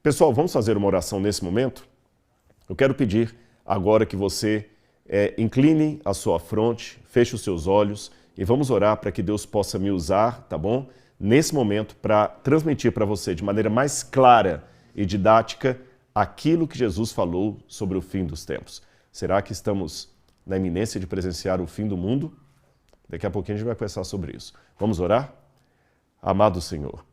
Pessoal, vamos fazer uma oração nesse momento? Eu quero pedir agora que você incline a sua fronte, feche os seus olhos e vamos orar para que Deus possa me usar, tá bom? Nesse momento, para transmitir para você de maneira mais clara e didática aquilo que Jesus falou sobre o fim dos tempos. Será que estamos na iminência de presenciar o fim do mundo? Daqui a pouquinho a gente vai pensar sobre isso. Vamos orar? Amado Senhor,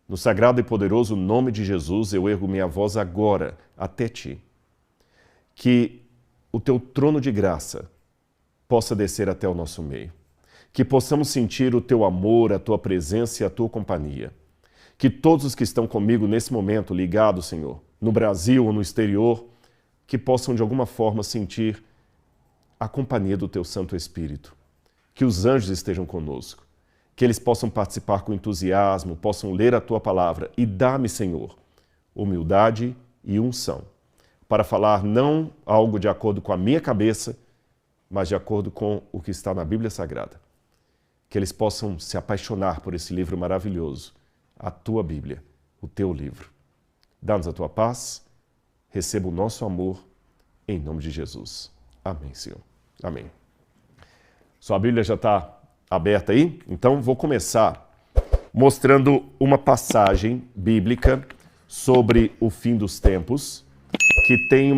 no sagrado e poderoso nome de Jesus, eu ergo minha voz agora até Ti. Que o Teu trono de graça possa descer até o nosso meio. Que possamos sentir o Teu amor, a Tua presença e a Tua companhia. Que todos os que estão comigo nesse momento, ligados, Senhor, no Brasil ou no exterior, que possam de alguma forma sentir a companhia do Teu Santo Espírito. Que os anjos estejam conosco. Que eles possam participar com entusiasmo, possam ler a Tua palavra. E dá-me, Senhor, humildade e unção, para falar não algo de acordo com a minha cabeça, mas de acordo com o que está na Bíblia Sagrada. Que eles possam se apaixonar por esse livro maravilhoso, a Tua Bíblia, o Teu livro. Dá-nos a Tua paz, receba o nosso amor, em nome de Jesus. Amém, Senhor. Amém. Sua Bíblia já está aberta aí? Então vou começar mostrando uma passagem bíblica sobre o fim dos tempos, que tem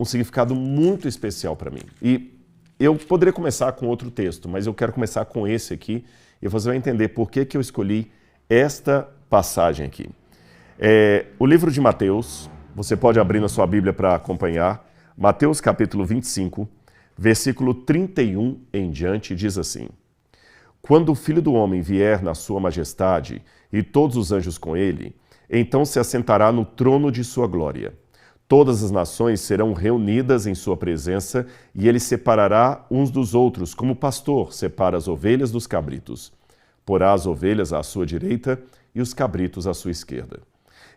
um significado muito especial para mim. E eu poderia começar com outro texto, mas eu quero começar com esse aqui, e você vai entender por que eu escolhi esta passagem aqui. O livro de Mateus, você pode abrir na sua Bíblia para acompanhar, Mateus capítulo 25, versículo 31 em diante, diz assim: Quando o Filho do Homem vier na sua majestade e todos os anjos com ele, então se assentará no trono de sua glória. Todas as nações serão reunidas em sua presença e ele separará uns dos outros, como o pastor separa as ovelhas dos cabritos. Porá as ovelhas à sua direita e os cabritos à sua esquerda.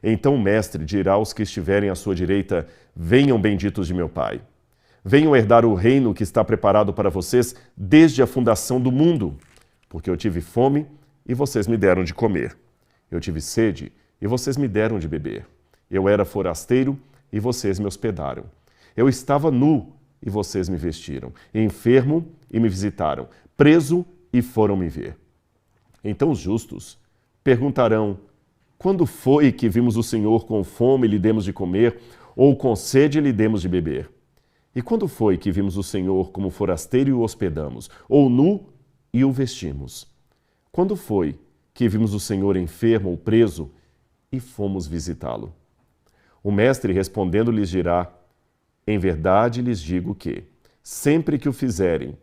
Então o mestre dirá aos que estiverem à sua direita: Venham, benditos de meu Pai. Venham herdar o reino que está preparado para vocês desde a fundação do mundo. Porque eu tive fome e vocês me deram de comer. Eu tive sede e vocês me deram de beber. Eu era forasteiro e vocês me hospedaram. Eu estava nu e vocês me vestiram. Enfermo e me visitaram. Preso e foram me ver. Então os justos perguntarão: Quando foi que vimos o Senhor com fome e lhe demos de comer, ou com sede e lhe demos de beber? E quando foi que vimos o Senhor como forasteiro e o hospedamos, ou nu e o vestimos? Quando foi que vimos o Senhor enfermo ou preso e fomos visitá-lo? O mestre respondendo lhes dirá: Em verdade lhes digo que, sempre que o fizerem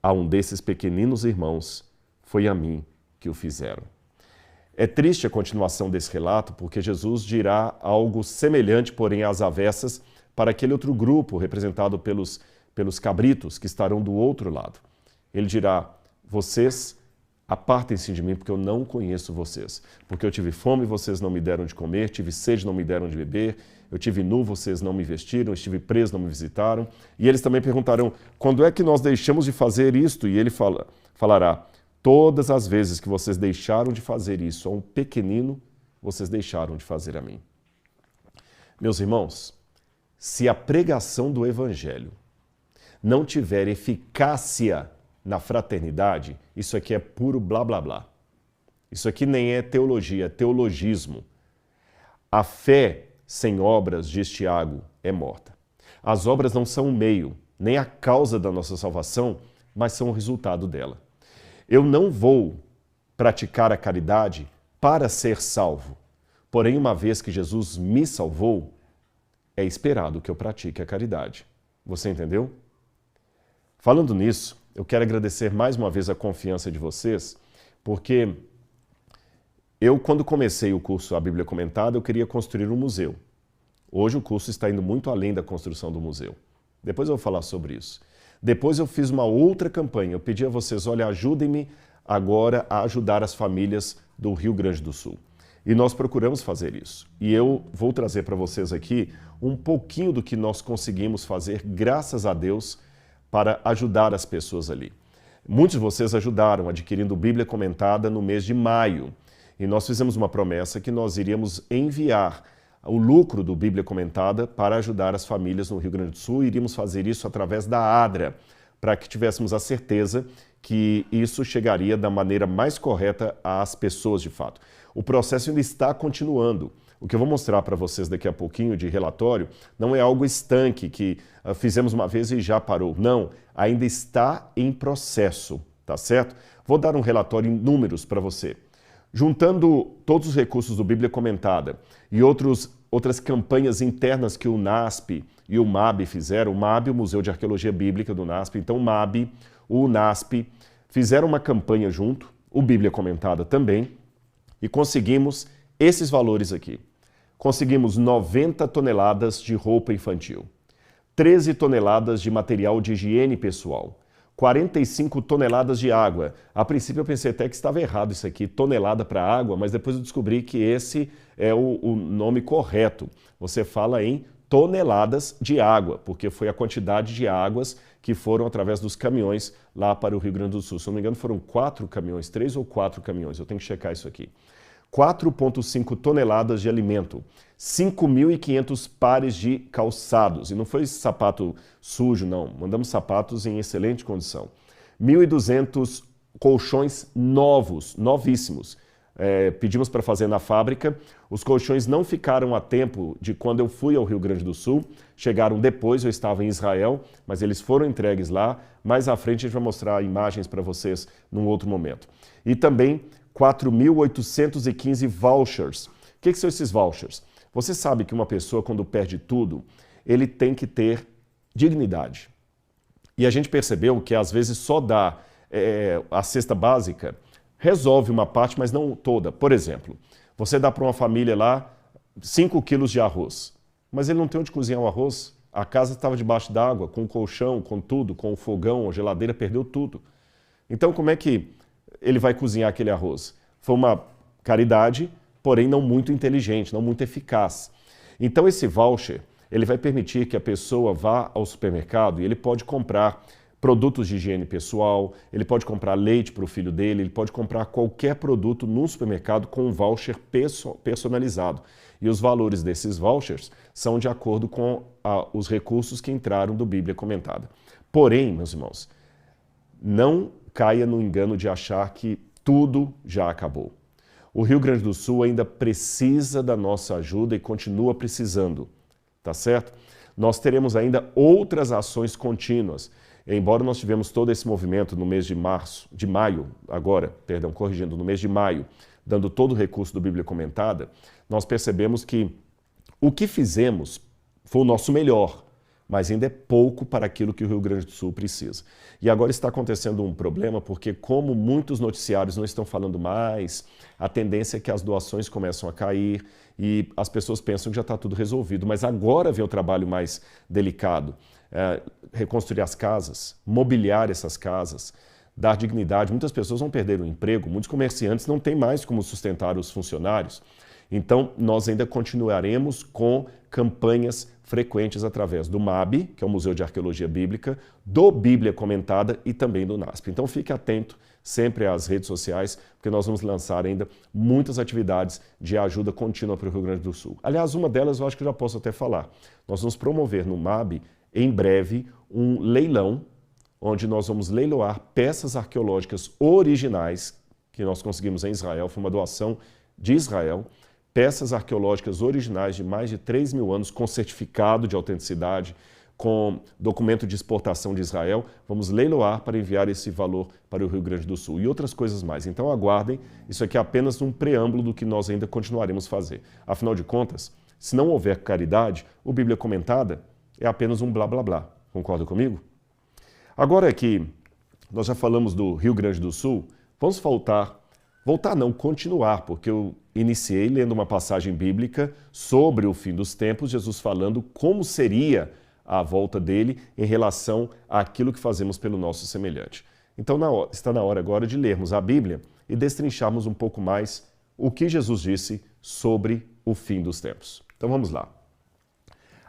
a um desses pequeninos irmãos, foi a mim que o fizeram. É triste a continuação desse relato, porque Jesus dirá algo semelhante, porém às avessas, para aquele outro grupo representado pelos cabritos que estarão do outro lado. Ele dirá: Vocês apartem-se de mim, porque eu não conheço vocês. Porque eu tive fome, vocês não me deram de comer, tive sede, não me deram de beber, eu tive nu, vocês não me vestiram, estive preso, não me visitaram. E eles também perguntarão: Quando é que nós deixamos de fazer isto? E ele falará: Todas as vezes que vocês deixaram de fazer isso a um pequenino, vocês deixaram de fazer a mim. Meus irmãos, se a pregação do Evangelho não tiver eficácia na fraternidade, isso aqui é puro blá blá blá. Isso aqui nem é teologia, é teologismo. A fé sem obras, diz Tiago, é morta. As obras não são o meio, nem a causa da nossa salvação, mas são o resultado dela. Eu não vou praticar a caridade para ser salvo. Porém, uma vez que Jesus me salvou, é esperado que eu pratique a caridade. Você entendeu? Falando nisso, eu quero agradecer mais uma vez a confiança de vocês, porque eu, quando comecei o curso A Bíblia Comentada, eu queria construir um museu. Hoje o curso está indo muito além da construção do museu. Depois eu vou falar sobre isso. Depois eu fiz uma outra campanha. Eu pedi a vocês: olha, ajudem-me agora a ajudar as famílias do Rio Grande do Sul. E nós procuramos fazer isso. E eu vou trazer para vocês aqui um pouquinho do que nós conseguimos fazer, graças a Deus, para ajudar as pessoas ali. Muitos de vocês ajudaram adquirindo Bíblia Comentada no mês de maio. E nós fizemos uma promessa que nós iríamos enviar o lucro do Bíblia Comentada para ajudar as famílias no Rio Grande do Sul. Iríamos fazer isso através da ADRA, para que tivéssemos a certeza que isso chegaria da maneira mais correta às pessoas de fato. O processo ainda está continuando. O que eu vou mostrar para vocês daqui a pouquinho de relatório não é algo estanque que fizemos uma vez e já parou. Não, ainda está em processo, tá certo? Vou dar um relatório em números para você. Juntando todos os recursos do Bíblia Comentada e outras campanhas internas que o NASP e o MAB fizeram, o MAB, o Museu de Arqueologia Bíblica do NASP, então o MAB, o NASP, fizeram uma campanha junto, o Bíblia Comentada também, e conseguimos esses valores aqui. Conseguimos 90 toneladas de roupa infantil, 13 toneladas de material de higiene pessoal, 45 toneladas de água. A princípio eu pensei até que estava errado isso aqui, tonelada para água, mas depois eu descobri que esse é o nome correto. Você fala em toneladas de água, porque foi a quantidade de águas que foram através dos caminhões lá para o Rio Grande do Sul. Se não me engano foram 4 caminhões, 3 ou 4 caminhões, eu tenho que checar isso aqui. 4,5 toneladas de alimento, 5.500 pares de calçados, e não foi sapato sujo não, mandamos sapatos em excelente condição, 1.200 colchões novos, novíssimos, pedimos para fazer na fábrica, os colchões não ficaram a tempo de quando eu fui ao Rio Grande do Sul, chegaram depois, eu estava em Israel, mas eles foram entregues lá, mais à frente a gente vai mostrar imagens para vocês num outro momento. E também 4.815 vouchers. O que são esses vouchers? Você sabe que uma pessoa, quando perde tudo, ele tem que ter dignidade. E a gente percebeu que às vezes só dar a cesta básica resolve uma parte, mas não toda. Por exemplo, você dá para uma família lá 5 quilos de arroz, mas ele não tem onde cozinhar o arroz. A casa estava debaixo d'água, com o colchão, com tudo, com o fogão, a geladeira, perdeu tudo. Então como é que ele vai cozinhar aquele arroz? Foi uma caridade, porém não muito inteligente, não muito eficaz. Então esse voucher, ele vai permitir que a pessoa vá ao supermercado e ele pode comprar produtos de higiene pessoal, ele pode comprar leite para o filho dele, ele pode comprar qualquer produto no supermercado com um voucher personalizado. E os valores desses vouchers são de acordo com os recursos que entraram do Bíblia Comentada. Porém, meus irmãos, não caia no engano de achar que tudo já acabou. O Rio Grande do Sul ainda precisa da nossa ajuda e continua precisando, tá certo? Nós teremos ainda outras ações contínuas. Embora nós tivemos todo esse movimento no mês de maio, no mês de maio, dando todo o recurso do Bíblia Comentada, nós percebemos que o que fizemos foi o nosso melhor, mas ainda é pouco para aquilo que o Rio Grande do Sul precisa. E agora está acontecendo um problema, porque como muitos noticiários não estão falando mais, a tendência é que as doações começam a cair e as pessoas pensam que já está tudo resolvido. Mas agora vem o trabalho mais delicado. Reconstruir as casas, mobiliar essas casas, dar dignidade. Muitas pessoas vão perder o emprego, muitos comerciantes não têm mais como sustentar os funcionários. Então, nós ainda continuaremos com campanhas frequentes através do MAB, que é o Museu de Arqueologia Bíblica, do Bíblia Comentada e também do NASP. Então, fique atento sempre às redes sociais, porque nós vamos lançar ainda muitas atividades de ajuda contínua para o Rio Grande do Sul. Aliás, uma delas eu acho que eu já posso até falar. Nós vamos promover no MAB, em breve, um leilão, onde nós vamos leiloar peças arqueológicas originais que nós conseguimos em Israel, foi uma doação de Israel, peças arqueológicas originais de mais de 3.000 anos, com certificado de autenticidade, com documento de exportação de Israel. Vamos leiloar para enviar esse valor para o Rio Grande do Sul e outras coisas mais. Então aguardem, isso aqui é apenas um preâmbulo do que nós ainda continuaremos a fazer. Afinal de contas, se não houver caridade, o Bíblia Comentada é apenas um blá blá blá. Concorda comigo? Agora que nós já falamos do Rio Grande do Sul, vamos continuar, porque eu iniciei lendo uma passagem bíblica sobre o fim dos tempos, Jesus falando como seria a volta dele em relação àquilo que fazemos pelo nosso semelhante. Então está na hora agora de lermos a Bíblia e destrincharmos um pouco mais o que Jesus disse sobre o fim dos tempos. Então vamos lá.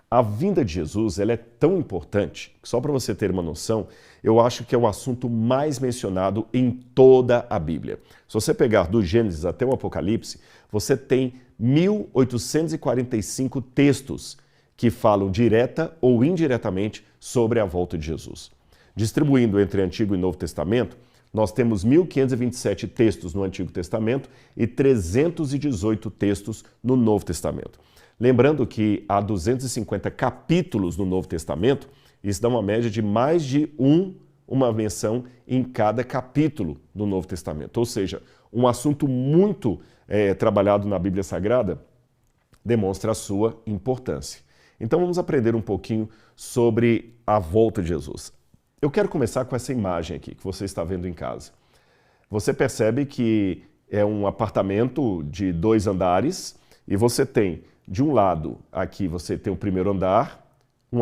A vinda de Jesus ela é tão importante que, só para você ter uma noção, eu acho que é o assunto mais mencionado em toda a Bíblia. Se você pegar do Gênesis até o Apocalipse, você tem 1.845 textos que falam direta ou indiretamente sobre a volta de Jesus. Distribuindo entre Antigo e Novo Testamento, nós temos 1.527 textos no Antigo Testamento e 318 textos no Novo Testamento. Lembrando que há 250 capítulos no Novo Testamento, isso dá uma média de mais de uma menção em cada capítulo do Novo Testamento. Ou seja, um assunto muito trabalhado na Bíblia Sagrada demonstra a sua importância. Então vamos aprender um pouquinho sobre a volta de Jesus. Eu quero começar com essa imagem aqui que você está vendo em casa. Você percebe que é um apartamento de 2 andares e você tem, de um lado, aqui você tem o primeiro andar, um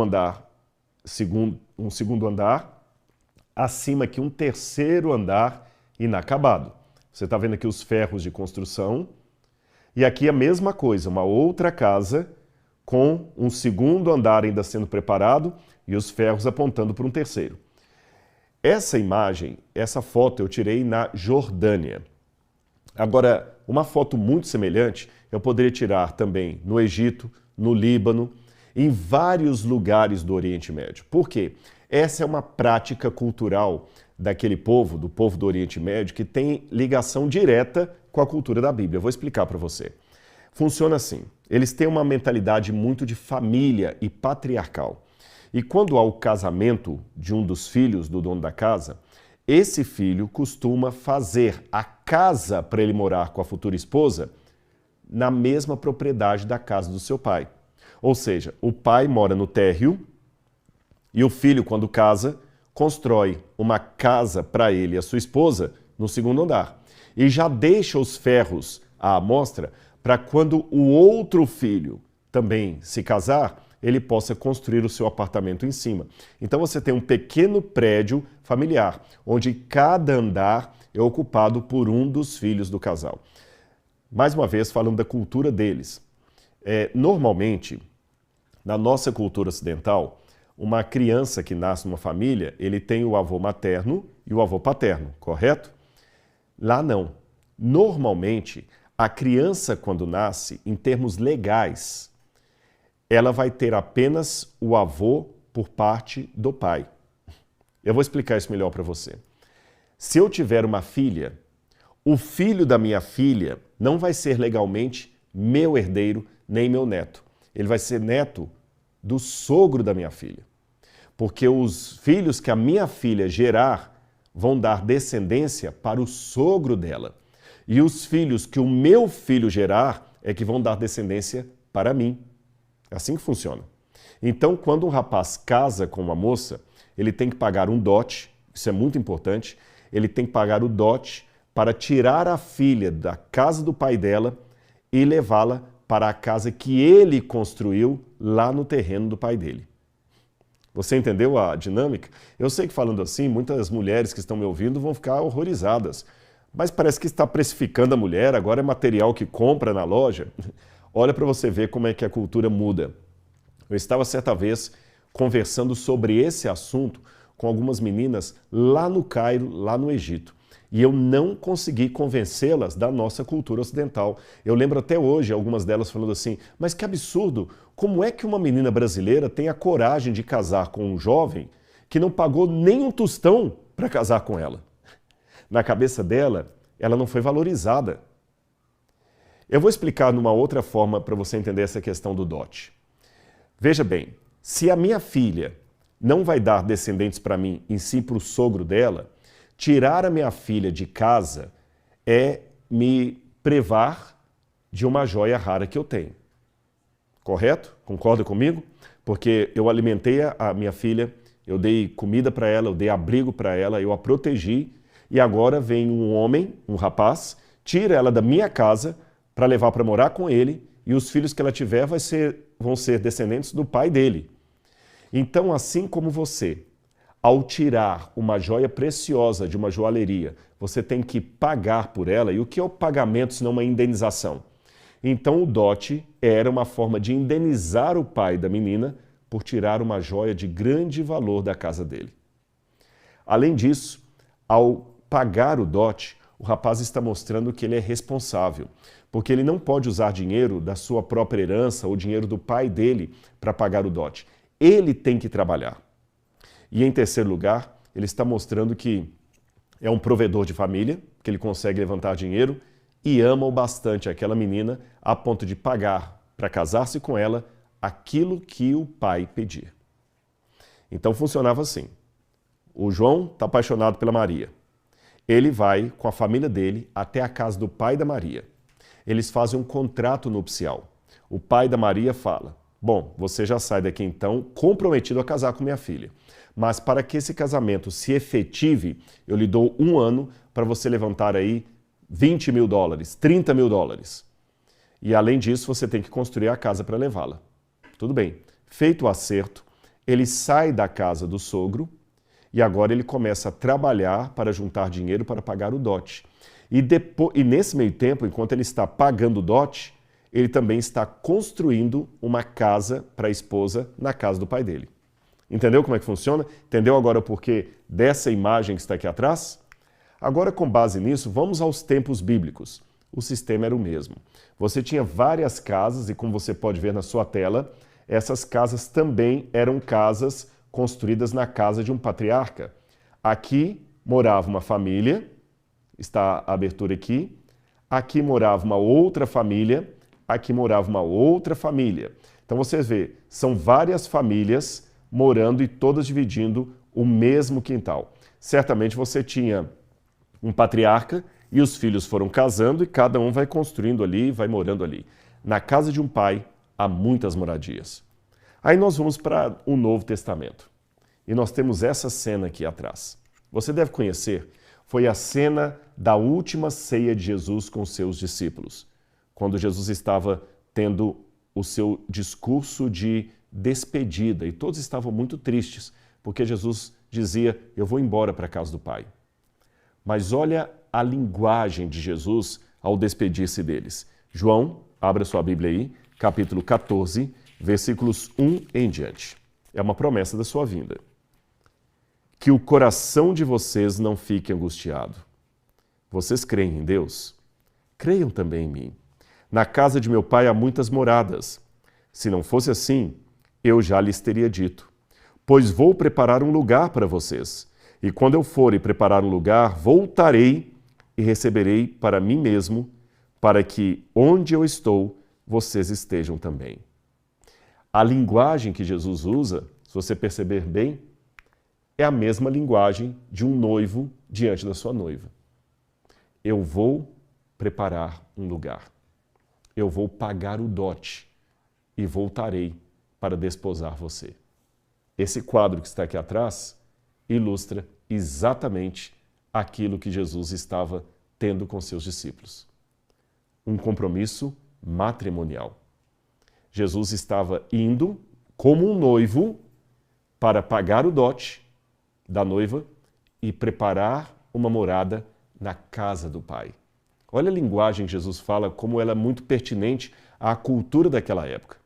segundo andar, acima aqui um terceiro andar inacabado. Você está vendo aqui os ferros de construção e aqui a mesma coisa, uma outra casa com um segundo andar ainda sendo preparado e os ferros apontando para um terceiro. Essa imagem, essa foto eu tirei na Jordânia. Agora, uma foto muito semelhante eu poderia tirar também no Egito, no Líbano, em vários lugares do Oriente Médio. Por quê? Essa é uma prática cultural daquele povo, do povo do Oriente Médio, que tem ligação direta com a cultura da Bíblia. Eu vou explicar para você. Funciona assim, eles têm uma mentalidade muito de família e patriarcal. E quando há o casamento de um dos filhos do dono da casa, esse filho costuma fazer a casa para ele morar com a futura esposa na mesma propriedade da casa do seu pai. Ou seja, o pai mora no térreo e o filho, quando casa, constrói uma casa para ele e a sua esposa no segundo andar. E já deixa os ferros à amostra para quando o outro filho também se casar, ele possa construir o seu apartamento em cima. Então você tem um pequeno prédio familiar, onde cada andar é ocupado por um dos filhos do casal. Mais uma vez, falando da cultura deles. Normalmente, na nossa cultura ocidental, uma criança que nasce numa família, ele tem o avô materno e o avô paterno, correto? Lá não. Normalmente, a criança, quando nasce, em termos legais, ela vai ter apenas o avô por parte do pai. Eu vou explicar isso melhor para você. Se eu tiver uma filha, o filho da minha filha não vai ser legalmente meu herdeiro nem meu neto. Ele vai ser neto do sogro da minha filha. Porque os filhos que a minha filha gerar vão dar descendência para o sogro dela. E os filhos que o meu filho gerar é que vão dar descendência para mim. É assim que funciona. Então, quando um rapaz casa com uma moça, ele tem que pagar um dote, isso é muito importante, ele tem que pagar o dote para tirar a filha da casa do pai dela e levá-la para a casa que ele construiu lá no terreno do pai dele. Você entendeu a dinâmica? Eu sei que falando assim, muitas mulheres que estão me ouvindo vão ficar horrorizadas, mas parece que está precificando a mulher, agora é material que compra na loja. Olha para você ver como é que a cultura muda. Eu estava certa vez conversando sobre esse assunto com algumas meninas lá no Cairo, lá no Egito. E eu não consegui convencê-las da nossa cultura ocidental. Eu lembro até hoje algumas delas falando assim, mas que absurdo, como é que uma menina brasileira tem a coragem de casar com um jovem que não pagou nem um tostão para casar com ela? Na cabeça dela, ela não foi valorizada. Eu vou explicar numa outra forma para você entender essa questão do dote. Veja bem, se a minha filha não vai dar descendentes para mim, em si para o sogro dela, tirar a minha filha de casa é me privar de uma joia rara que eu tenho. Correto? Concorda comigo? Porque eu alimentei a minha filha, eu dei comida para ela, eu dei abrigo para ela, eu a protegi, e agora vem um homem, um rapaz, tira ela da minha casa para levar para morar com ele, e os filhos que ela tiver vão ser descendentes do pai dele. Então, assim como você, ao tirar uma joia preciosa de uma joalheria, você tem que pagar por ela, e o que é o pagamento senão uma indenização? Então, o dote era uma forma de indenizar o pai da menina por tirar uma joia de grande valor da casa dele. Além disso, ao pagar o dote, o rapaz está mostrando que ele é responsável, porque ele não pode usar dinheiro da sua própria herança ou dinheiro do pai dele para pagar o dote. Ele tem que trabalhar. E em terceiro lugar, ele está mostrando que é um provedor de família, que ele consegue levantar dinheiro e ama o bastante aquela menina a ponto de pagar para casar-se com ela aquilo que o pai pedir. Então funcionava assim. O João está apaixonado pela Maria. Ele vai com a família dele até a casa do pai da Maria. Eles fazem um contrato nupcial. O pai da Maria fala: bom, você já sai daqui então comprometido a casar com minha filha. Mas para que esse casamento se efetive, eu lhe dou 1 ano para você levantar aí $20 mil, $30 mil. E além disso, você tem que construir a casa para levá-la. Tudo bem. Feito o acerto, ele sai da casa do sogro e agora ele começa a trabalhar para juntar dinheiro para pagar o dote. E nesse meio tempo, enquanto ele está pagando o dote, ele também está construindo uma casa para a esposa na casa do pai dele. Entendeu como é que funciona? Entendeu agora o porquê dessa imagem que está aqui atrás? Agora, com base nisso, vamos aos tempos bíblicos. O sistema era o mesmo. Você tinha várias casas e, como você pode ver na sua tela, essas casas também eram casas construídas na casa de um patriarca. Aqui morava uma família, está a abertura aqui morava uma outra família, aqui morava uma outra família. Então você vê, são várias famílias morando e todas dividindo o mesmo quintal. Certamente você tinha um patriarca e os filhos foram casando e cada um vai construindo ali, vai morando ali. Na casa de um pai há muitas moradias. Aí nós vamos para o Novo Testamento. E nós temos essa cena aqui atrás. Você deve conhecer, foi a cena da última ceia de Jesus com seus discípulos, quando Jesus estava tendo o seu discurso de despedida e todos estavam muito tristes, porque Jesus dizia: eu vou embora para a casa do Pai. Mas olha a linguagem de Jesus ao despedir-se deles. João, abra sua Bíblia aí, capítulo 14, versículos 1 em diante. É uma promessa da sua vinda. Que o coração de vocês não fique angustiado. Vocês creem em Deus? Creiam também em mim. Na casa de meu Pai há muitas moradas. Se não fosse assim, eu já lhes teria dito. Pois vou preparar um lugar para vocês. E quando eu for e preparar um lugar, voltarei e receberei para mim mesmo, para que onde eu estou, vocês estejam também. A linguagem que Jesus usa, se você perceber bem, é a mesma linguagem de um noivo diante da sua noiva. Eu vou preparar um lugar. Eu vou pagar o dote e voltarei para desposar você. Esse quadro que está aqui atrás ilustra exatamente aquilo que Jesus estava tendo com seus discípulos. Um compromisso matrimonial. Jesus estava indo como um noivo para pagar o dote da noiva e preparar uma morada na casa do Pai. Olha a linguagem que Jesus fala, como ela é muito pertinente à cultura daquela época.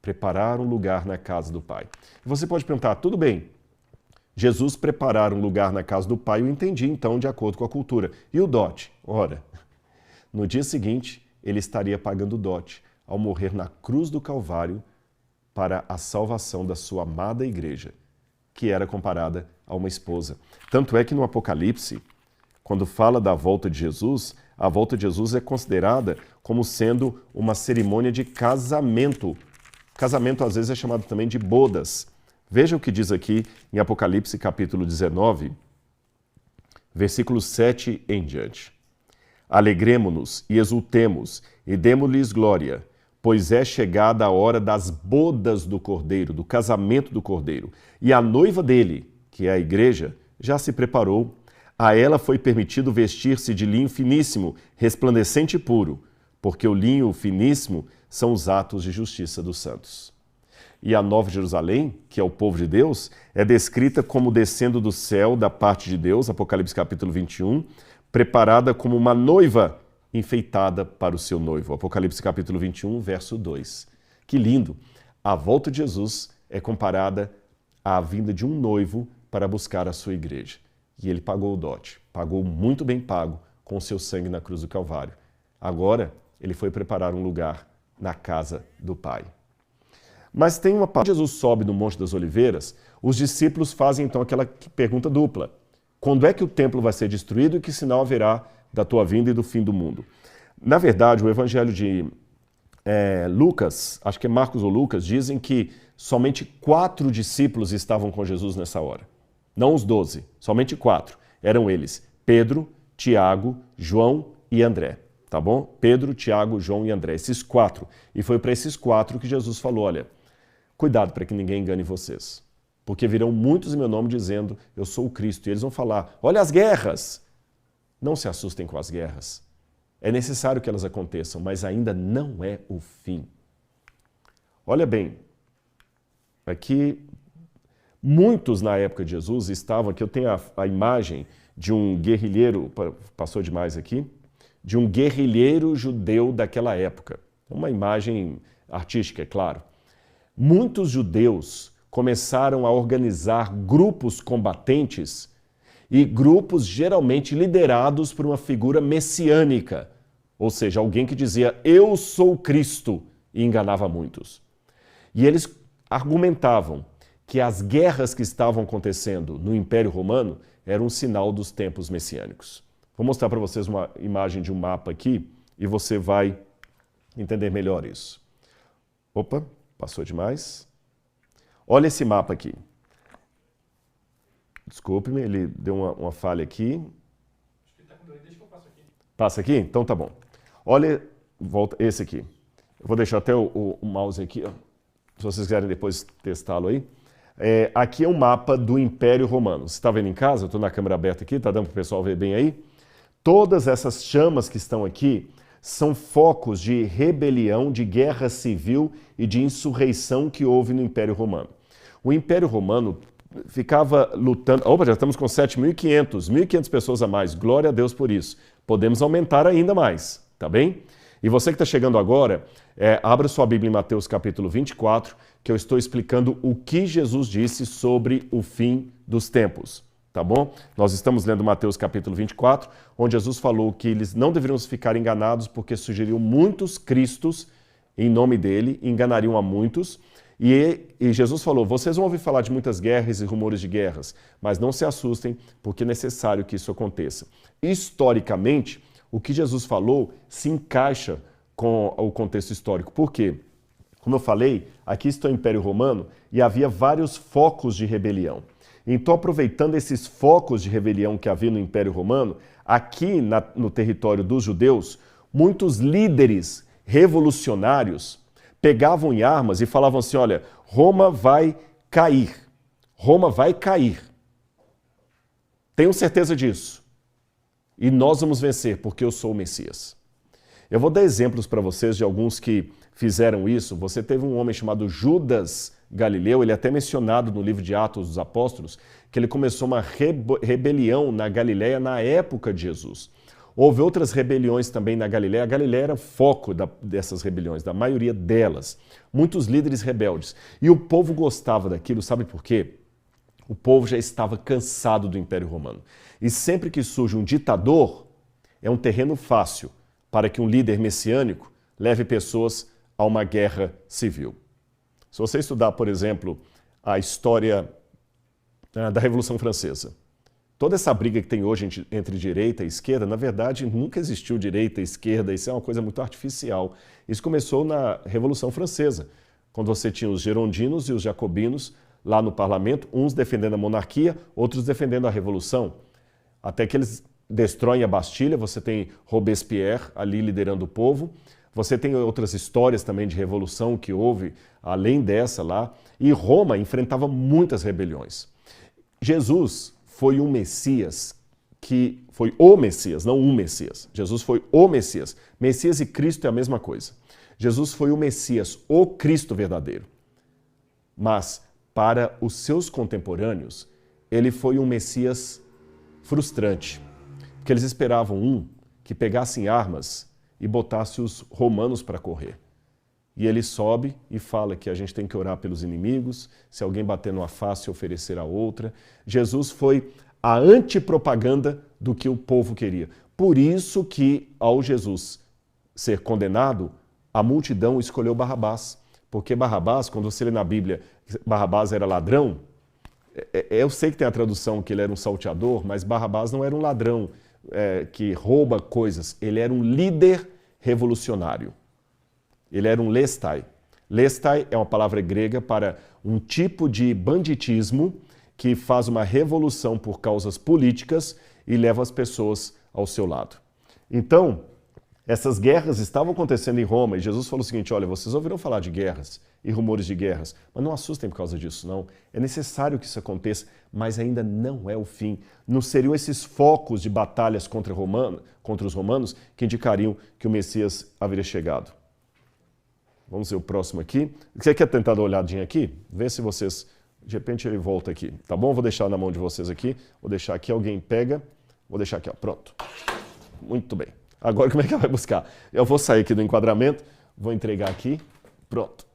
Preparar um lugar na casa do Pai. Você pode perguntar, tudo bem, Jesus preparar um lugar na casa do Pai, eu entendi então de acordo com a cultura. E o dote? Ora, no dia seguinte, ele estaria pagando o dote ao morrer na cruz do Calvário para a salvação da sua amada igreja, que era comparada a uma esposa. Tanto é que no Apocalipse, quando fala da volta de Jesus, a volta de Jesus é considerada como sendo uma cerimônia de casamento. Casamento às vezes é chamado também de bodas. Veja o que diz aqui em Apocalipse capítulo 19, versículo 7 em diante. Alegremo-nos e exultemos e demo-lhes glória, pois é chegada a hora das bodas do Cordeiro, do casamento do Cordeiro. E a noiva dele, que é a igreja, já se preparou. A ela foi permitido vestir-se de linho finíssimo, resplandecente e puro, porque o linho finíssimo são os atos de justiça dos santos. E a Nova Jerusalém, que é o povo de Deus, é descrita como descendo do céu da parte de Deus, Apocalipse capítulo 21, preparada como uma noiva enfeitada para o seu noivo. Apocalipse capítulo 21, verso 2. Que lindo! A volta de Jesus é comparada à vinda de um noivo para buscar a sua igreja. E ele pagou o dote, pagou muito bem pago com o seu sangue na cruz do Calvário. Agora Ele foi preparar um lugar na casa do Pai. Mas tem uma parte, Jesus sobe no Monte das Oliveiras, os discípulos fazem então aquela pergunta dupla. Quando é que o templo vai ser destruído e que sinal haverá da tua vinda e do fim do mundo? Na verdade, o evangelho de Lucas, acho que é Marcos ou Lucas, dizem que somente 4 discípulos estavam com Jesus nessa hora. Não os 12, somente 4. Eram eles, Pedro, Tiago, João e André. Tá bom? Pedro, Tiago, João e André, esses 4. E foi para esses 4 que Jesus falou, olha, cuidado para que ninguém engane vocês. Porque virão muitos em meu nome dizendo, eu sou o Cristo. E eles vão falar, olha as guerras. Não se assustem com as guerras. É necessário que elas aconteçam, mas ainda não é o fim. Olha bem, aqui, muitos na época de Jesus estavam, aqui eu tenho a imagem de um guerrilheiro, passou demais aqui, de um guerrilheiro judeu daquela época. Uma imagem artística, é claro. Muitos judeus começaram a organizar grupos combatentes e grupos geralmente liderados por uma figura messiânica, ou seja, alguém que dizia, eu sou Cristo, e enganava muitos. E eles argumentavam que as guerras que estavam acontecendo no Império Romano eram um sinal dos tempos messiânicos. Vou mostrar para vocês uma imagem de um mapa aqui e você vai entender melhor isso. Opa, passou demais. Olha esse mapa aqui. Desculpe-me, ele deu uma falha aqui. Acho que ele está com dois, deixa que eu passo aqui. Passa aqui? Então tá bom. Olha, volta esse aqui. Eu vou deixar até o mouse aqui, ó, se vocês quiserem depois testá-lo aí. Aqui é um mapa do Império Romano. Você está vendo em casa? Eu estou na câmera aberta aqui, está dando para o pessoal ver bem aí? Todas essas chamas que estão aqui são focos de rebelião, de guerra civil e de insurreição que houve no Império Romano. O Império Romano ficava lutando... Opa, já estamos com 7.500, 1.500 pessoas a mais. Glória a Deus por isso. Podemos aumentar ainda mais, tá bem? E você que está chegando agora, abra sua Bíblia em Mateus capítulo 24, que eu estou explicando o que Jesus disse sobre o fim dos tempos. Tá bom? Nós estamos lendo Mateus capítulo 24, onde Jesus falou que eles não deveriam ficar enganados porque surgiriam muitos cristos em nome dele, enganariam a muitos. E Jesus falou, vocês vão ouvir falar de muitas guerras e rumores de guerras, mas não se assustem porque é necessário que isso aconteça. Historicamente, o que Jesus falou se encaixa com o contexto histórico. Por quê? Como eu falei, aqui está o Império Romano e havia vários focos de rebelião. Então, aproveitando esses focos de rebelião que havia no Império Romano, aqui no território dos judeus, muitos líderes revolucionários pegavam em armas e falavam assim, olha, Roma vai cair. Roma vai cair. Tenho certeza disso. E nós vamos vencer, porque eu sou o Messias. Eu vou dar exemplos para vocês de alguns que fizeram isso. Você teve um homem chamado Judas Galileu, ele é até mencionado no livro de Atos dos Apóstolos, que ele começou uma rebelião na Galileia na época de Jesus. Houve outras rebeliões também na Galileia. A Galileia era foco dessas rebeliões, da maioria delas. Muitos líderes rebeldes. E o povo gostava daquilo, sabe por quê? O povo já estava cansado do Império Romano. E sempre que surge um ditador, é um terreno fácil para que um líder messiânico leve pessoas a uma guerra civil. Se você estudar, por exemplo, a história da Revolução Francesa, toda essa briga que tem hoje entre direita e esquerda, na verdade, nunca existiu direita e esquerda, isso é uma coisa muito artificial. Isso começou na Revolução Francesa, quando você tinha os girondinos e os jacobinos lá no parlamento, uns defendendo a monarquia, outros defendendo a revolução. Até que eles destroem a Bastilha, você tem Robespierre ali liderando o povo, você tem outras histórias também de revolução que houve, além dessa lá, e Roma enfrentava muitas rebeliões. Jesus foi um Messias que foi o Messias, não um Messias. Jesus foi o Messias. Messias e Cristo é a mesma coisa. Jesus foi o Messias, o Cristo verdadeiro. Mas para os seus contemporâneos, ele foi um Messias frustrante, porque eles esperavam um que pegasse em armas e botasse os romanos para correr. E ele sobe e fala que a gente tem que orar pelos inimigos, se alguém bater numa face, oferecer a outra. Jesus foi a antipropaganda do que o povo queria. Por isso que ao Jesus ser condenado, a multidão escolheu Barrabás. Porque Barrabás, quando você lê na Bíblia, Barrabás era ladrão, eu sei que tem a tradução que ele era um salteador, mas Barrabás não era um ladrão que rouba coisas. Ele era um líder revolucionário. Ele era um lestai. Lestai é uma palavra grega para um tipo de banditismo que faz uma revolução por causas políticas e leva as pessoas ao seu lado. Então, essas guerras estavam acontecendo em Roma e Jesus falou o seguinte: olha, vocês ouviram falar de guerras e rumores de guerras, mas não assustem por causa disso, não. É necessário que isso aconteça, mas ainda não é o fim. Não seriam esses focos de batalhas contra os romanos que indicariam que o Messias haveria chegado. Vamos ver o próximo aqui. Você quer tentar dar uma olhadinha aqui? Vê se vocês... De repente ele volta aqui, tá bom? Vou deixar na mão de vocês aqui. Vou deixar aqui, alguém pega. Vou deixar aqui, ó. Pronto. Muito bem. Agora como é que ela vai buscar? Eu vou sair aqui do enquadramento, vou entregar aqui. Pronto.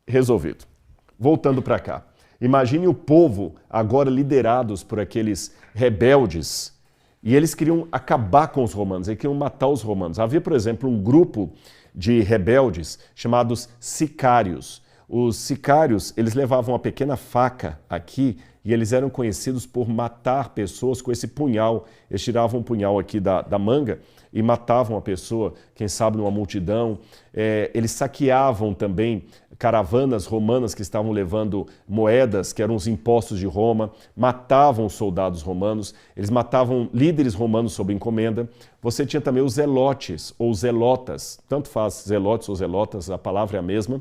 Resolvido. Voltando para cá. Imagine o povo agora liderados por aqueles rebeldes. E eles queriam acabar com os romanos, eles queriam matar os romanos. Havia, por exemplo, um grupo de rebeldes chamados sicários. Os sicários, eles levavam uma pequena faca aqui e eles eram conhecidos por matar pessoas com esse punhal. Eles tiravam um punhal aqui da manga e matavam a pessoa, quem sabe numa multidão. Eles saqueavam também caravanas romanas que estavam levando moedas, que eram os impostos de Roma, matavam os soldados romanos, eles matavam líderes romanos sob encomenda. Você tinha também os zelotes ou zelotas, tanto faz zelotes ou zelotas, a palavra é a mesma,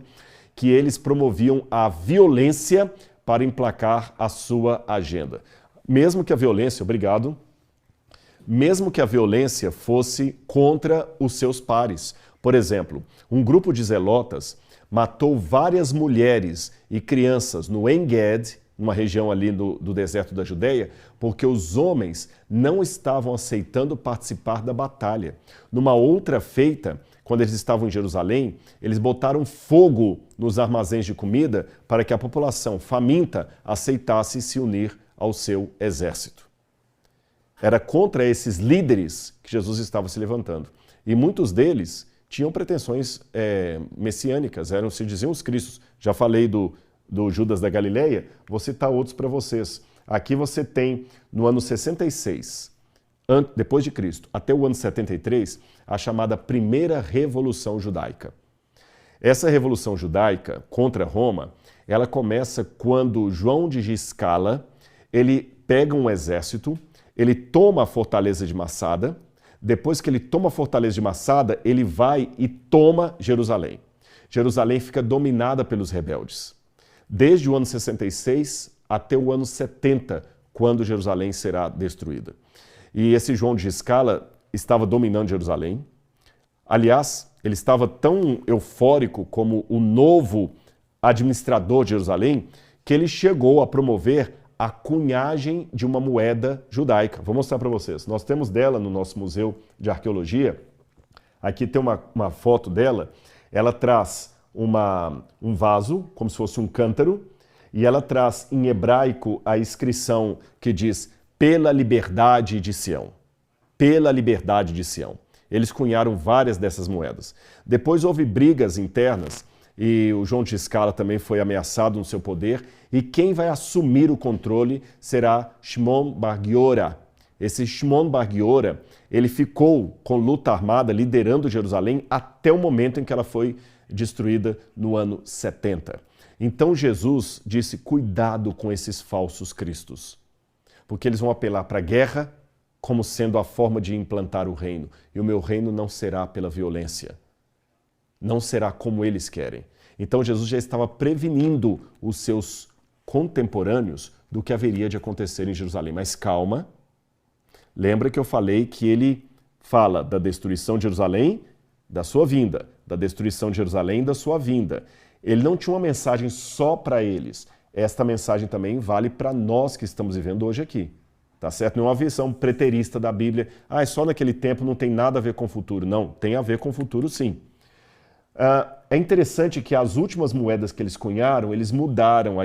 que eles promoviam a violência para emplacar a sua agenda. Mesmo que a violência, mesmo que a violência fosse contra os seus pares. Por exemplo, um grupo de zelotas matou várias mulheres e crianças no En-Ged, uma região ali do deserto da Judeia, porque os homens não estavam aceitando participar da batalha. Numa outra feita, quando eles estavam em Jerusalém, eles botaram fogo nos armazéns de comida para que a população faminta aceitasse se unir ao seu exército. Era contra esses líderes que Jesus estava se levantando. E muitos deles tinham pretensões messiânicas, se diziam os cristos. Já falei do Judas da Galileia, vou citar outros para vocês. Aqui você tem, no ano 66, depois de Cristo, até o ano 73, a chamada Primeira Revolução Judaica. Essa Revolução Judaica contra Roma, ela começa quando João de Giscala, ele pega um exército, ele toma a fortaleza de Massada. Depois que ele toma a fortaleza de Massada, ele vai e toma Jerusalém. Jerusalém fica dominada pelos rebeldes. Desde o ano 66 até o ano 70, quando Jerusalém será destruída. E esse João de Giscala estava dominando Jerusalém. Aliás, ele estava tão eufórico como o novo administrador de Jerusalém, que ele chegou a promover a cunhagem de uma moeda judaica. Vou mostrar para vocês. Nós temos dela no nosso Museu de Arqueologia. Aqui tem uma foto dela. Ela traz um vaso, como se fosse um cântaro, e ela traz em hebraico a inscrição que diz pela liberdade de Sião. Pela liberdade de Sião. Eles cunharam várias dessas moedas. Depois houve brigas internas e o João de Giscala também foi ameaçado no seu poder, e quem vai assumir o controle será Shimon Bar Giora. Esse Shimon Bar Giora, ele ficou com luta armada, liderando Jerusalém, até o momento em que ela foi destruída no ano 70. Então Jesus disse, cuidado com esses falsos cristos, porque eles vão apelar para a guerra como sendo a forma de implantar o reino, e o meu reino não será pela violência. Não será como eles querem. Então Jesus já estava prevenindo os seus contemporâneos do que haveria de acontecer em Jerusalém. Mas calma, lembra que eu falei que ele fala da destruição de Jerusalém, da sua vinda, da destruição de Jerusalém, da sua vinda. Ele não tinha uma mensagem só para eles. Esta mensagem também vale para nós que estamos vivendo hoje aqui. Tá certo? Não é uma visão preterista da Bíblia. Ah, só naquele tempo não tem nada a ver com o futuro. Não, tem a ver com o futuro sim. É interessante que as últimas moedas que eles cunharam, eles mudaram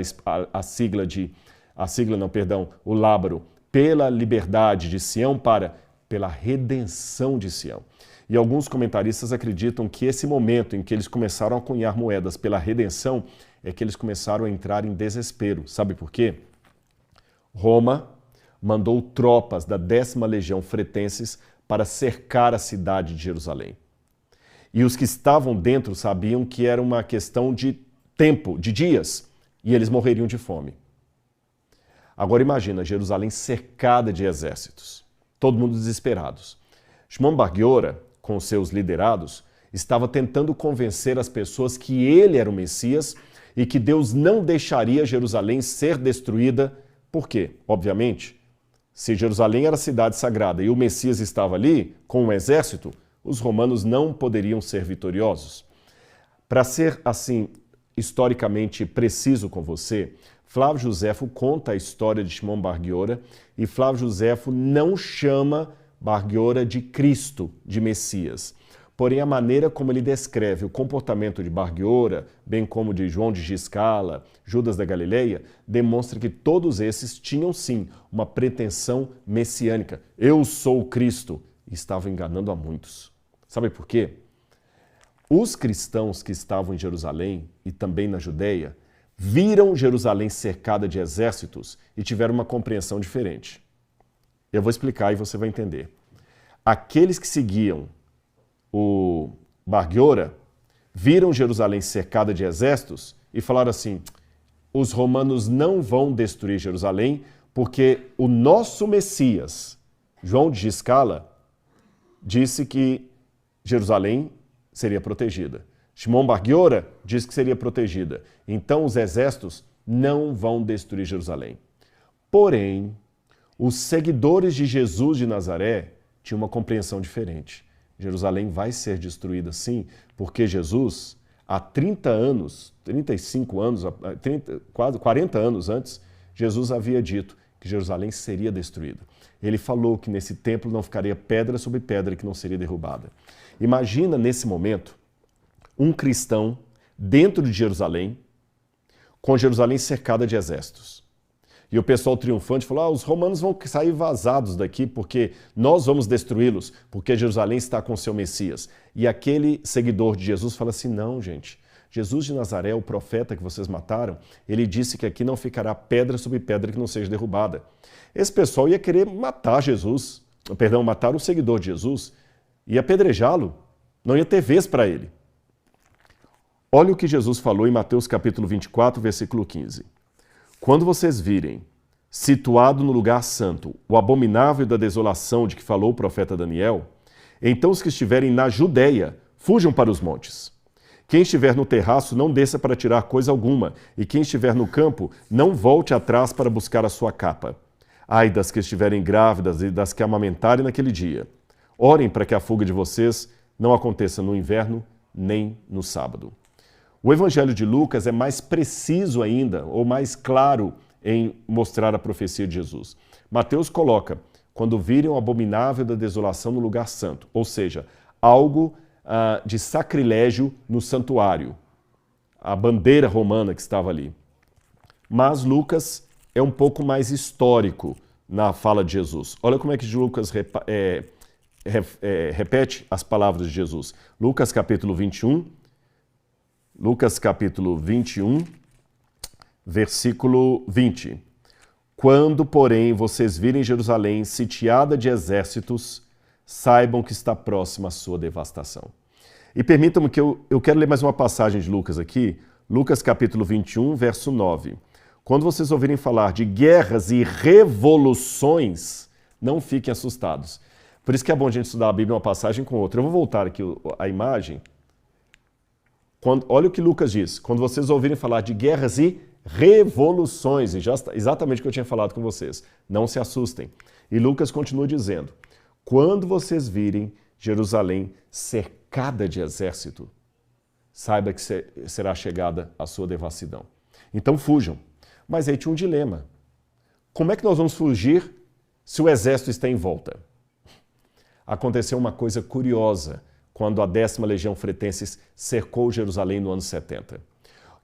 o lábaro, pela liberdade de Sião para pela redenção de Sião. E alguns comentaristas acreditam que esse momento em que eles começaram a cunhar moedas pela redenção é que eles começaram a entrar em desespero. Sabe por quê? Roma mandou tropas da 10ª Legião Fretenses para cercar a cidade de Jerusalém. E os que estavam dentro sabiam que era uma questão de tempo, de dias, e eles morreriam de fome. Agora imagina, Jerusalém cercada de exércitos, todo mundo desesperados. Shimon Bar Giora, com seus liderados, estava tentando convencer as pessoas que ele era o Messias e que Deus não deixaria Jerusalém ser destruída. Por quê? Obviamente, se Jerusalém era a cidade sagrada e o Messias estava ali com um exército, os romanos não poderiam ser vitoriosos. Para ser, assim, historicamente preciso com você, Flávio Joséfo conta a história de Shimon Bar Giora e Flávio Joséfo não chama Bar Giora de Cristo, de Messias. Porém, a maneira como ele descreve o comportamento de Bar Giora, bem como de João de Giscala, Judas da Galileia, demonstra que todos esses tinham sim uma pretensão messiânica. Eu sou o Cristo. E estavam enganando a muitos. Sabe por quê? Os cristãos que estavam em Jerusalém e também na Judeia viram Jerusalém cercada de exércitos e tiveram uma compreensão diferente. Eu vou explicar e você vai entender. Aqueles que seguiam o Bar Giora viram Jerusalém cercada de exércitos e falaram assim: os romanos não vão destruir Jerusalém porque o nosso Messias, João de Giscala, disse que Jerusalém seria protegida. Shimon Bar Giora disse que seria protegida. Então os exércitos não vão destruir Jerusalém. Porém, os seguidores de Jesus de Nazaré tinham uma compreensão diferente. Jerusalém vai ser destruída sim, porque Jesus, há 30 anos, 35 anos, 40 anos antes, Jesus havia dito que Jerusalém seria destruída. Ele falou que nesse templo não ficaria pedra sobre pedra que não seria derrubada. Imagina nesse momento um cristão dentro de Jerusalém, com Jerusalém cercada de exércitos. E o pessoal triunfante falou: os romanos vão sair vazados daqui porque nós vamos destruí-los, porque Jerusalém está com seu Messias. E aquele seguidor de Jesus fala assim: não, gente, Jesus de Nazaré, o profeta que vocês mataram, ele disse que aqui não ficará pedra sobre pedra que não seja derrubada. Esse pessoal ia querer matar Jesus, matar o seguidor de Jesus, ia apedrejá-lo, não ia ter vez para ele. Olha o que Jesus falou em Mateus capítulo 24, versículo 15. Quando vocês virem, situado no lugar santo, o abominável da desolação de que falou o profeta Daniel, então os que estiverem na Judeia, fujam para os montes. Quem estiver no terraço, não desça para tirar coisa alguma, e quem estiver no campo, não volte atrás para buscar a sua capa. Ai das que estiverem grávidas e das que amamentarem naquele dia. Orem para que a fuga de vocês não aconteça no inverno, nem no sábado. O Evangelho de Lucas é mais preciso ainda, ou mais claro em mostrar a profecia de Jesus. Mateus coloca: quando virem o abominável da desolação no lugar santo, ou seja, algo de sacrilégio no santuário, a bandeira romana que estava ali. Mas Lucas é um pouco mais histórico na fala de Jesus. Olha como é que Lucas repete as palavras de Jesus. Lucas capítulo 21, versículo 20. Quando, porém, vocês virem Jerusalém sitiada de exércitos, saibam que está próxima a sua devastação. E permitam-me que eu quero ler mais uma passagem de Lucas aqui, Lucas capítulo 21, verso 9. Quando vocês ouvirem falar de guerras e revoluções, não fiquem assustados. Por isso que é bom a gente estudar a Bíblia uma passagem com outra. Eu vou voltar aqui a imagem. Olha o que Lucas diz. Quando vocês ouvirem falar de guerras e revoluções, e já está exatamente o que eu tinha falado com vocês, não se assustem. E Lucas continua dizendo: quando vocês virem Jerusalém cercada de exército, saiba que será chegada a sua devassidão. Então fujam. Mas aí tinha um dilema. Como é que nós vamos fugir se o exército está em volta? Aconteceu uma coisa curiosa quando a 10ª Legião Fretenses cercou Jerusalém no ano 70.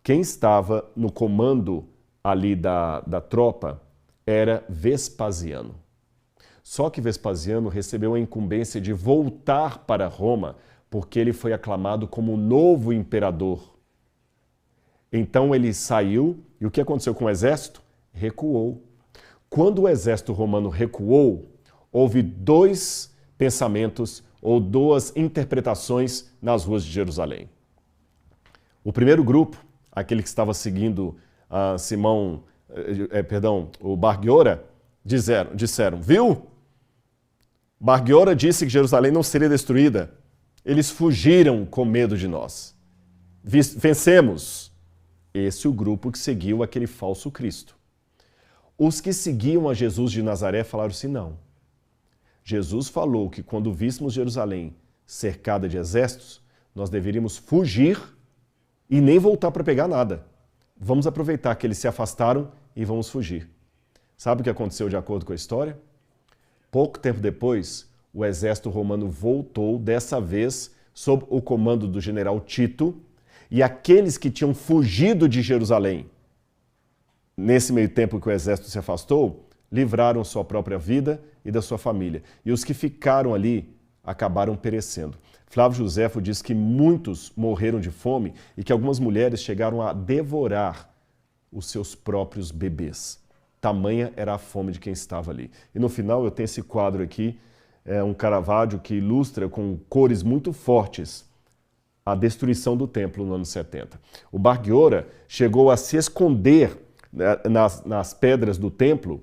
Quem estava no comando ali da tropa era Vespasiano. Só que Vespasiano recebeu a incumbência de voltar para Roma, porque ele foi aclamado como o novo imperador. Então ele saiu, e o que aconteceu com o exército? Recuou. Quando o exército romano recuou, houve dois pensamentos ou duas interpretações nas ruas de Jerusalém. O primeiro grupo, aquele que estava seguindo o Bar Giora, disseram, viu? Bar Giora disse que Jerusalém não seria destruída. Eles fugiram com medo de nós. Vencemos. Esse é o grupo que seguiu aquele falso Cristo. Os que seguiam a Jesus de Nazaré falaram assim, não. Jesus falou que quando víssemos Jerusalém cercada de exércitos, nós deveríamos fugir e nem voltar para pegar nada. Vamos aproveitar que eles se afastaram e vamos fugir. Sabe o que aconteceu de acordo com a história? Pouco tempo depois, o exército romano voltou, dessa vez sob o comando do general Tito, e aqueles que tinham fugido de Jerusalém, nesse meio tempo que o exército se afastou, livraram sua própria vida e da sua família. E os que ficaram ali acabaram perecendo. Flávio Joséfo diz que muitos morreram de fome e que algumas mulheres chegaram a devorar os seus próprios bebês. Tamanha era a fome de quem estava ali. E no final eu tenho esse quadro aqui, um Caravaggio que ilustra com cores muito fortes a destruição do templo no ano 70. O Bar Giora chegou a se esconder nas pedras do templo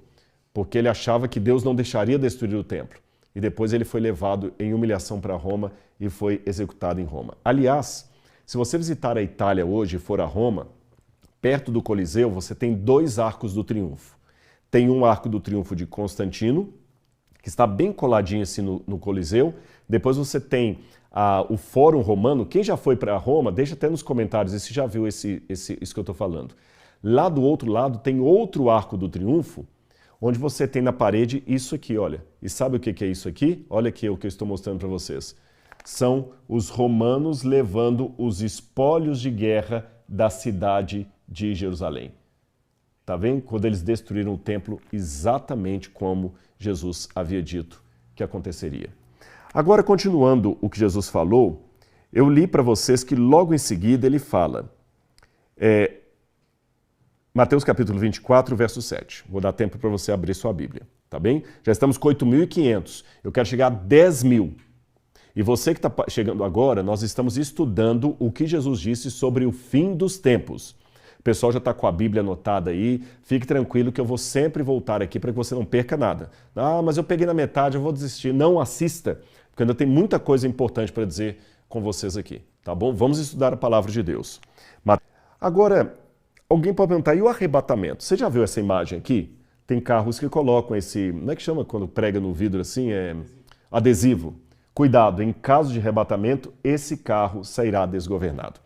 porque ele achava que Deus não deixaria destruir o templo. E depois ele foi levado em humilhação para Roma e foi executado em Roma. Aliás, se você visitar a Itália hoje e for a Roma, perto do Coliseu você tem dois arcos do triunfo. Tem um arco do triunfo de Constantino, que está bem coladinho assim no Coliseu. Depois você tem o Fórum Romano. Quem já foi para Roma, deixa até nos comentários se já viu isso que eu estou falando. Lá do outro lado tem outro arco do triunfo, onde você tem na parede isso aqui, olha. E sabe o que é isso aqui? Olha aqui o que eu estou mostrando para vocês. São os romanos levando os espólios de guerra da cidade de Jerusalém. Tá vendo? Quando eles destruíram o templo, exatamente como Jesus havia dito que aconteceria. Agora, continuando o que Jesus falou, eu li para vocês que logo em seguida ele fala, Mateus capítulo 24, verso 7. Vou dar tempo para você abrir sua Bíblia, tá bem? Já estamos com 8.500, eu quero chegar a 10.000. E você que está chegando agora, nós estamos estudando o que Jesus disse sobre o fim dos tempos. O pessoal já está com a Bíblia anotada aí, fique tranquilo que eu vou sempre voltar aqui para que você não perca nada. Ah, mas eu peguei na metade, eu vou desistir. Não assista, porque ainda tem muita coisa importante para dizer com vocês aqui, tá bom? Vamos estudar a palavra de Deus. Agora, alguém pode perguntar, e o arrebatamento? Você já viu essa imagem aqui? Tem carros que colocam esse, não é que chama quando prega no vidro assim? Adesivo. Cuidado, em caso de arrebatamento, esse carro sairá desgovernado.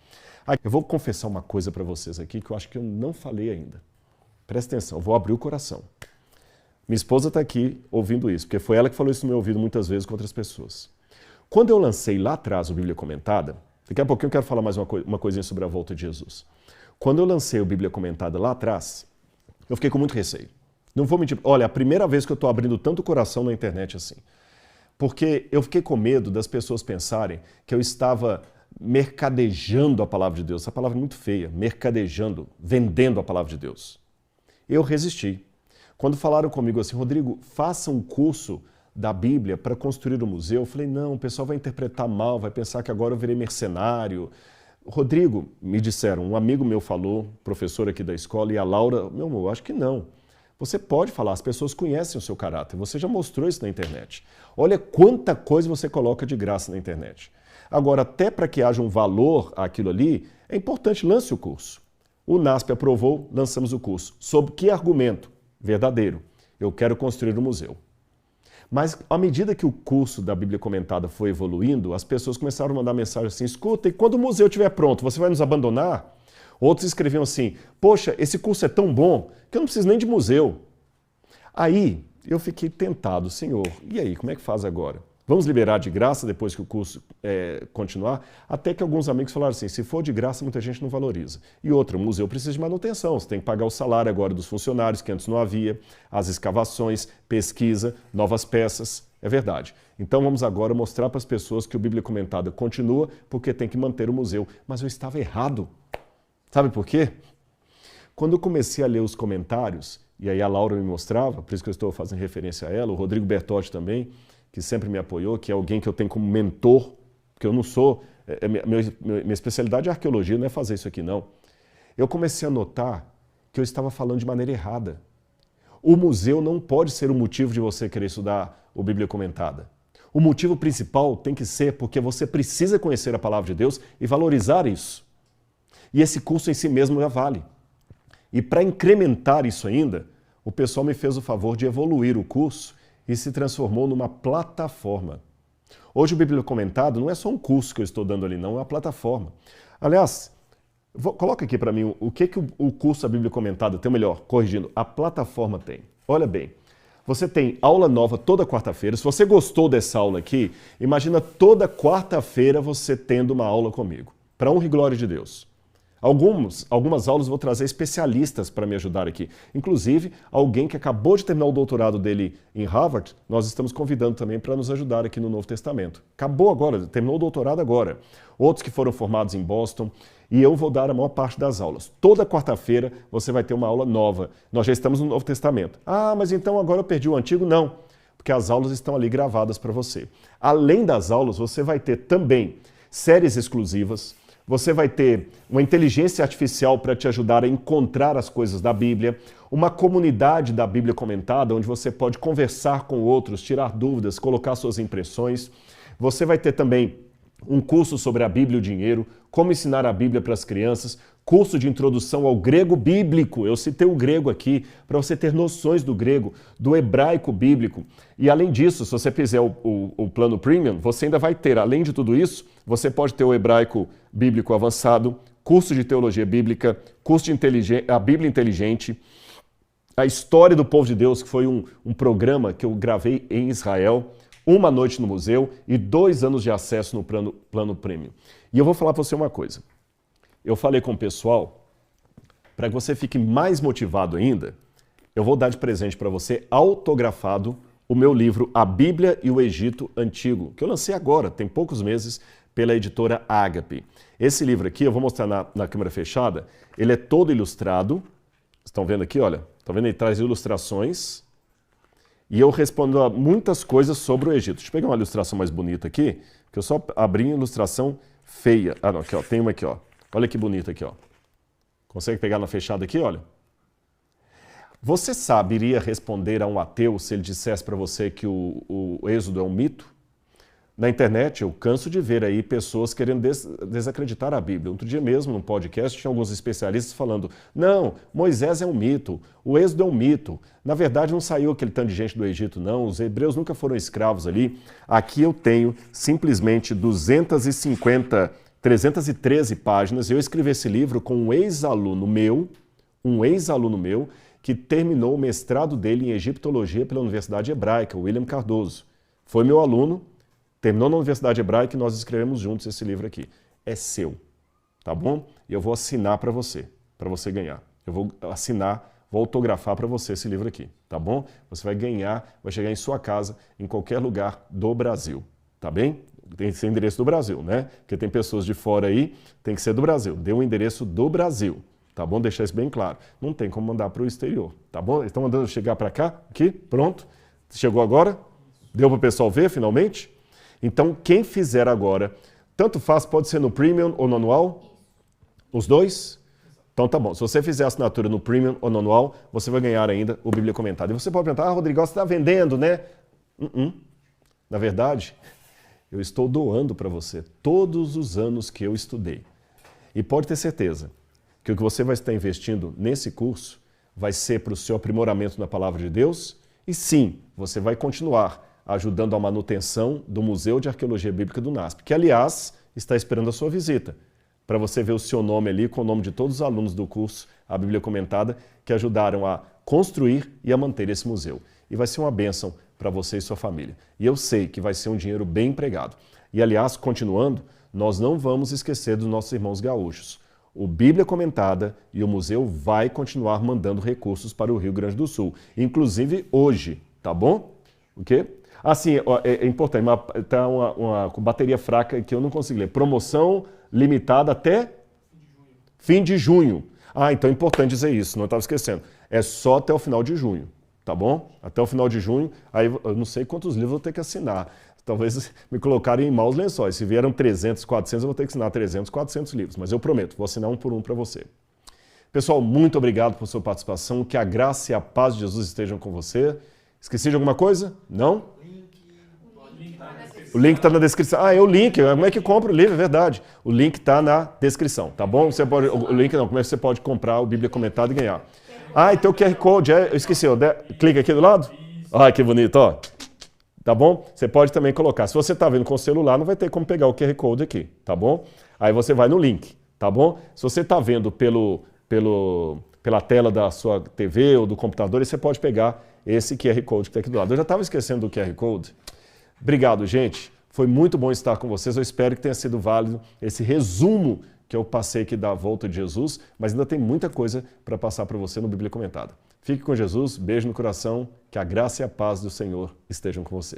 Eu vou confessar uma coisa para vocês aqui que eu acho que eu não falei ainda. Presta atenção, eu vou abrir o coração. Minha esposa está aqui ouvindo isso, porque foi ela que falou isso no meu ouvido muitas vezes com outras pessoas. Quando eu lancei lá atrás o Bíblia Comentada, daqui a pouquinho eu quero falar mais uma coisinha sobre a volta de Jesus. Quando eu lancei o Bíblia Comentada lá atrás, eu fiquei com muito receio. Não vou mentir, olha, a primeira vez que eu estou abrindo tanto o coração na internet assim. Porque eu fiquei com medo das pessoas pensarem que eu estava mercadejando a palavra de Deus. Essa palavra é muito feia, mercadejando, vendendo a palavra de Deus. Eu resisti. Quando falaram comigo assim, Rodrigo, faça um curso da Bíblia para construir um museu, eu falei, não, o pessoal vai interpretar mal, vai pensar que agora eu virei mercenário. Rodrigo, me disseram, um amigo meu falou, professor aqui da escola, e a Laura, meu amor, acho que não. Você pode falar, as pessoas conhecem o seu caráter, você já mostrou isso na internet. Olha quanta coisa você coloca de graça na internet. Agora, até para que haja um valor àquilo ali, é importante, lance o curso. O NASP aprovou, lançamos o curso. Sob que argumento? Verdadeiro. Eu quero construir um museu. Mas, à medida que o curso da Bíblia Comentada foi evoluindo, as pessoas começaram a mandar mensagem assim, escuta, e quando o museu estiver pronto, você vai nos abandonar? Outros escreviam assim, poxa, esse curso é tão bom que eu não preciso nem de museu. Aí, eu fiquei tentado, Senhor, e aí, como é que faz agora? Vamos liberar de graça depois que o curso continuar? Até que alguns amigos falaram assim, se for de graça, muita gente não valoriza. E outra, o museu precisa de manutenção, você tem que pagar o salário agora dos funcionários, que antes não havia, as escavações, pesquisa, novas peças, é verdade. Então vamos agora mostrar para as pessoas que o Bíblia Comentada continua, porque tem que manter o museu. Mas eu estava errado. Sabe por quê? Quando eu comecei a ler os comentários, e aí a Laura me mostrava, por isso que eu estou fazendo referência a ela, o Rodrigo Bertotti também, que sempre me apoiou, que é alguém que eu tenho como mentor, porque eu não sou... Minha especialidade é arqueologia, não é fazer isso aqui, não. Eu comecei a notar que eu estava falando de maneira errada. O museu não pode ser o motivo de você querer estudar o Bíblia Comentada. O motivo principal tem que ser porque você precisa conhecer a Palavra de Deus e valorizar isso. E esse curso em si mesmo já vale. E para incrementar isso ainda, o pessoal me fez o favor de evoluir o curso e se transformou numa plataforma. Hoje o Bíblia Comentado não é só um curso que eu estou dando ali, não, é uma plataforma. Aliás, coloca aqui para mim o que o curso da Bíblia Comentada tem, melhor, corrigindo, a plataforma tem. Olha bem, você tem aula nova toda quarta-feira. Se você gostou dessa aula aqui, imagina toda quarta-feira você tendo uma aula comigo, para honra e glória de Deus. Algumas aulas eu vou trazer especialistas para me ajudar aqui. Inclusive, alguém que acabou de terminar o doutorado dele em Harvard, nós estamos convidando também para nos ajudar aqui no Novo Testamento. Acabou agora, terminou o doutorado agora. Outros que foram formados em Boston. E eu vou dar a maior parte das aulas. Toda quarta-feira você vai ter uma aula nova. Nós já estamos no Novo Testamento. Ah, mas então agora eu perdi o antigo? Não, porque as aulas estão ali gravadas para você. Além das aulas, você vai ter também séries exclusivas. Você vai ter uma inteligência artificial para te ajudar a encontrar as coisas da Bíblia, uma comunidade da Bíblia Comentada, onde você pode conversar com outros, tirar dúvidas, colocar suas impressões. Você vai ter também um curso sobre a Bíblia e o dinheiro, como ensinar a Bíblia para as crianças, curso de introdução ao grego bíblico. Eu citei o grego aqui para você ter noções do grego, do hebraico bíblico. E além disso, se você fizer o plano premium, você ainda vai ter, além de tudo isso, você pode ter o hebraico bíblico avançado, curso de teologia bíblica, curso de a Bíblia inteligente, a história do povo de Deus, que foi um programa que eu gravei em Israel, uma noite no museu e 2 anos de acesso no plano premium. E eu vou falar para você uma coisa. Eu falei com o pessoal, para que você fique mais motivado ainda, eu vou dar de presente para você, autografado, o meu livro A Bíblia e o Egito Antigo, que eu lancei agora, tem poucos meses, pela editora Ágape. Esse livro aqui, eu vou mostrar na câmera fechada, ele é todo ilustrado. Estão vendo aqui, olha? Estão vendo? Ele traz ilustrações. E eu respondo a muitas coisas sobre o Egito. Deixa eu pegar uma ilustração mais bonita aqui, que eu só abri a ilustração feia. Ah, não, aqui, ó. Tem uma aqui, ó. Olha que bonita aqui, ó. Consegue pegar na fechada aqui, olha? Você saberia responder a um ateu se ele dissesse para você que o Êxodo é um mito? Na internet, eu canso de ver aí pessoas querendo desacreditar a Bíblia. Outro dia mesmo, num podcast, tinha alguns especialistas falando: não, Moisés é um mito, o Êxodo é um mito. Na verdade, não saiu aquele tanto de gente do Egito, não. Os hebreus nunca foram escravos ali. Aqui eu tenho simplesmente 313 páginas. Eu escrevi esse livro com um ex-aluno meu, que terminou o mestrado dele em egiptologia pela Universidade Hebraica, William Cardoso. Foi meu aluno. Terminou na Universidade Hebraica e nós escrevemos juntos esse livro aqui. É seu, tá bom? E eu vou assinar para você ganhar. Eu vou assinar, vou autografar para você esse livro aqui, tá bom? Você vai ganhar, vai chegar em sua casa, em qualquer lugar do Brasil, tá bem? Tem que ser endereço do Brasil, né? Porque tem pessoas de fora aí, tem que ser do Brasil. Dê um endereço do Brasil, tá bom? Deixar isso bem claro. Não tem como mandar para o exterior, tá bom? Eles estão mandando chegar para cá, aqui, pronto. Chegou agora? Deu para o pessoal ver, finalmente? Então, quem fizer agora, tanto faz, pode ser no Premium ou no Anual? Os dois? Então tá bom. Se você fizer a assinatura no Premium ou no Anual, você vai ganhar ainda o Bíblia Comentada. E você pode perguntar: Rodrigo, você está vendendo, né? Na verdade, eu estou doando para você todos os anos que eu estudei. E pode ter certeza que o que você vai estar investindo nesse curso vai ser para o seu aprimoramento na Palavra de Deus. E sim, você vai continuar ajudando a manutenção do Museu de Arqueologia Bíblica do NASP, que, aliás, está esperando a sua visita, para você ver o seu nome ali com o nome de todos os alunos do curso A Bíblia Comentada, que ajudaram a construir e a manter esse museu. E vai ser uma bênção para para você e sua família. E eu sei que vai ser um dinheiro bem empregado. E, aliás, continuando, nós não vamos esquecer dos nossos irmãos gaúchos. O Bíblia Comentada e o museu vai continuar mandando recursos para o Rio Grande do Sul, inclusive hoje, tá bom? O quê? Ah, sim, é importante, está uma bateria fraca que eu não consigo ler. Promoção limitada até fim de junho. Ah, então é importante dizer isso, não estava esquecendo. É só até o final de junho, tá bom? Até o final de junho, aí eu não sei quantos livros eu vou ter que assinar. Talvez me colocarem em maus lençóis. Se vieram 300, 400, eu vou ter que assinar 300, 400 livros. Mas eu prometo, vou assinar um por um para você. Pessoal, muito obrigado por sua participação. Que a graça e a paz de Jesus estejam com você. Esqueci de alguma coisa? Não? O link está na descrição. Ah, é o link. Como é que compra o livro? É verdade. O link está na descrição, tá bom? Você pode, o link não, como é que você pode comprar o Bíblia Comentada e ganhar? Ah, e tem o QR Code. Eu esqueci. Clica aqui do lado. Ah, que bonito, ó. Tá bom? Você pode também colocar. Se você está vendo com o celular, não vai ter como pegar o QR Code aqui, tá bom? Aí você vai no link, tá bom? Se você está vendo pela tela da sua TV ou do computador, aí você pode pegar esse QR Code que está aqui do lado. Eu já estava esquecendo do QR Code. Obrigado, gente. Foi muito bom estar com vocês. Eu espero que tenha sido válido esse resumo que eu passei aqui da volta de Jesus, mas ainda tem muita coisa para passar para você no Bíblia Comentada. Fique com Jesus, beijo no coração, que a graça e a paz do Senhor estejam com você.